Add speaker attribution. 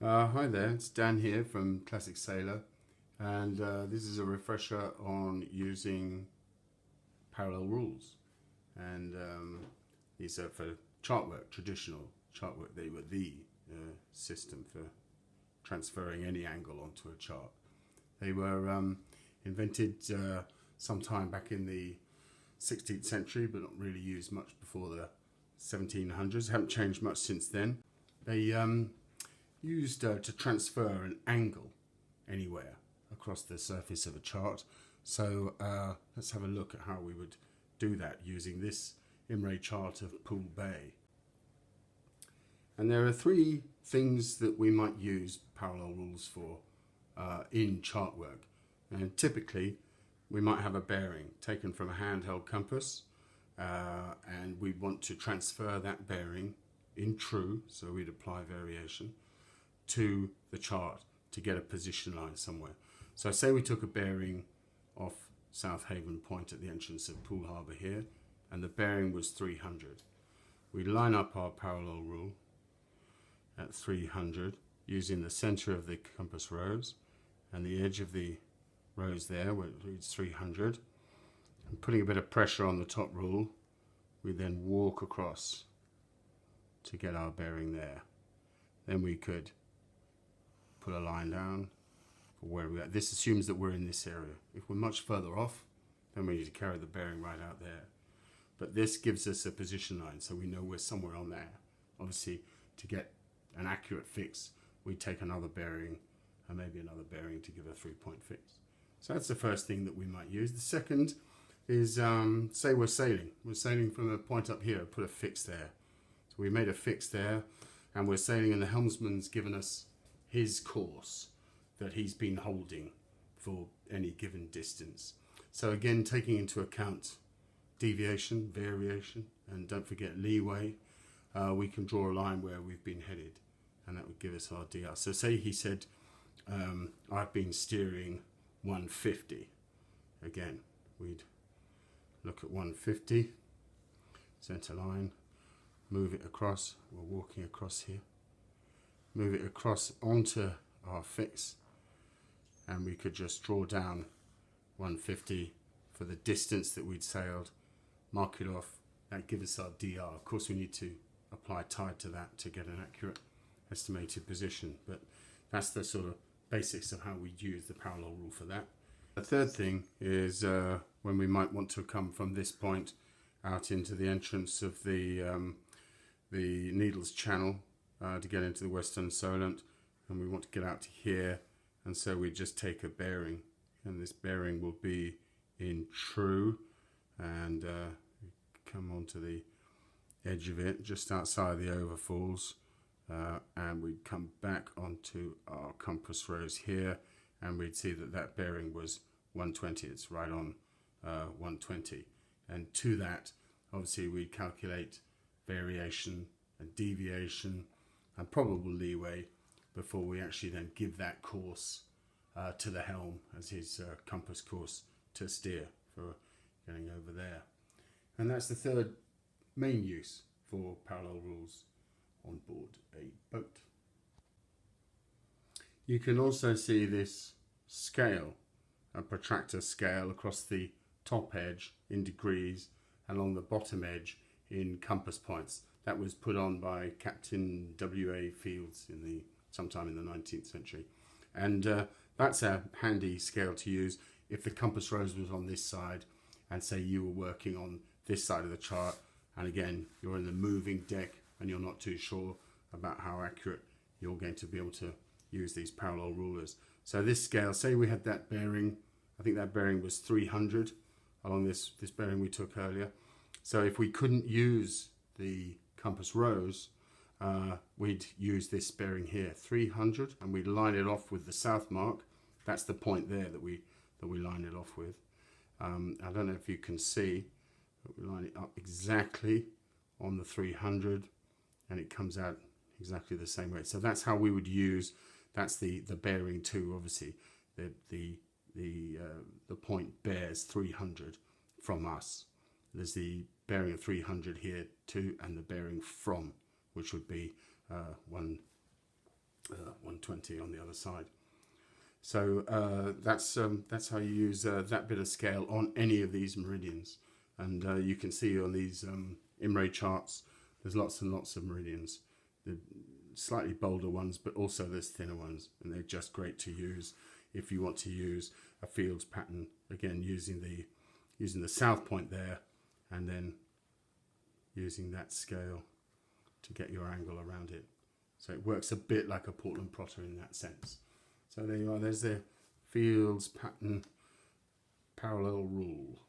Speaker 1: Hi there, it's Dan here from Classic Sailor, and this is a refresher on using parallel rules. And these are for chart work, traditional chart work. They were the system for transferring any angle onto a chart. They were invented sometime back in the 16th century, but not really used much before the 1700s. Haven't changed much since then. They used to transfer an angle anywhere across the surface of a chart. So let's have a look at how we would do that using this IMRE chart of Poole Bay. And there are three things that we might use parallel rules for in chart work. And typically we might have a bearing taken from a handheld compass, and we want to transfer that bearing in true, so we'd apply variation to the chart to get a position line somewhere. So say we took a bearing off South Haven Point at the entrance of Poole Harbour here, and the bearing was 300. We line up our parallel rule at 300 using the centre of the compass rose and the edge of the rose there where it reads 300, and putting a bit of pressure on the top rule, we then walk across to get our bearing there. Then we could put a line down for where we are. This assumes that we're in this area. If we're much further off, then we need to carry the bearing right out there. But this gives us a position line, so we know we're somewhere on there. Obviously, to get an accurate fix, we take another bearing and maybe another bearing to give a 3-point fix. So that's the first thing that we might use. The second is, say we're sailing. We're sailing from a point up here, put a fix there. So we made a fix there, and we're sailing, and the helmsman's given us his course that he's been holding for any given distance. So again, taking into account deviation, variation, and don't forget leeway, we can draw a line where we've been headed, and that would give us our DR. So say he said, I've been steering 150. Again, we'd look at 150, center line, move it across. We're walking across here. Move it across onto our fix, and we could just draw down 150 for the distance that we'd sailed, mark it off. That gives us our DR. Of course, we need to apply tide to that to get an accurate estimated position, but that's the sort of basics of how we use the parallel rule for that. The third thing is when we might want to come from this point out into the entrance of the Needles Channel to get into the Western Solent, and we want to get out to here, and so we just take a bearing, and this bearing will be in true, and come onto the edge of it just outside the overfalls, and we'd come back onto our compass rose here, and we'd see that that bearing was 120. It's right on 120, and to that obviously we'd calculate variation and deviation and probable leeway before we actually then give that course to the helm as his compass course to steer for getting over there. And that's the third main use for parallel rules on board a boat. You can also see this scale, a protractor scale across the top edge in degrees and along the bottom edge in compass points. That was put on by Captain W.A. Fields sometime in the 19th century. And that's a handy scale to use if the compass rose was on this side, and say you were working on this side of the chart, and again, you're in the moving deck and you're not too sure about how accurate you're going to be able to use these parallel rulers. So this scale, say we had that bearing, I think that bearing was 300 along this bearing we took earlier. So if we couldn't use the compass rose, we'd use this bearing here, 300, and we'd line it off with the south mark. That's the point there that we line it off with. I don't know if you can see, but we line it up exactly on the 300, and it comes out exactly the same way. So that's how we would use. That's the bearing too. Obviously, the point bears 300 from us. There's the bearing of 300 here too, and the bearing from, which would be 120. 20 on the other side. So that's how you use that bit of scale on any of these meridians. And you can see on these IMRE charts, there's lots and lots of meridians. The slightly bolder ones, but also there's thinner ones, and they're just great to use if you want to use a fields pattern. Again, using the south point there, and then using that scale to get your angle around it. So it works a bit like a Portland plotter in that sense. So there you are, there's the fields pattern parallel rule.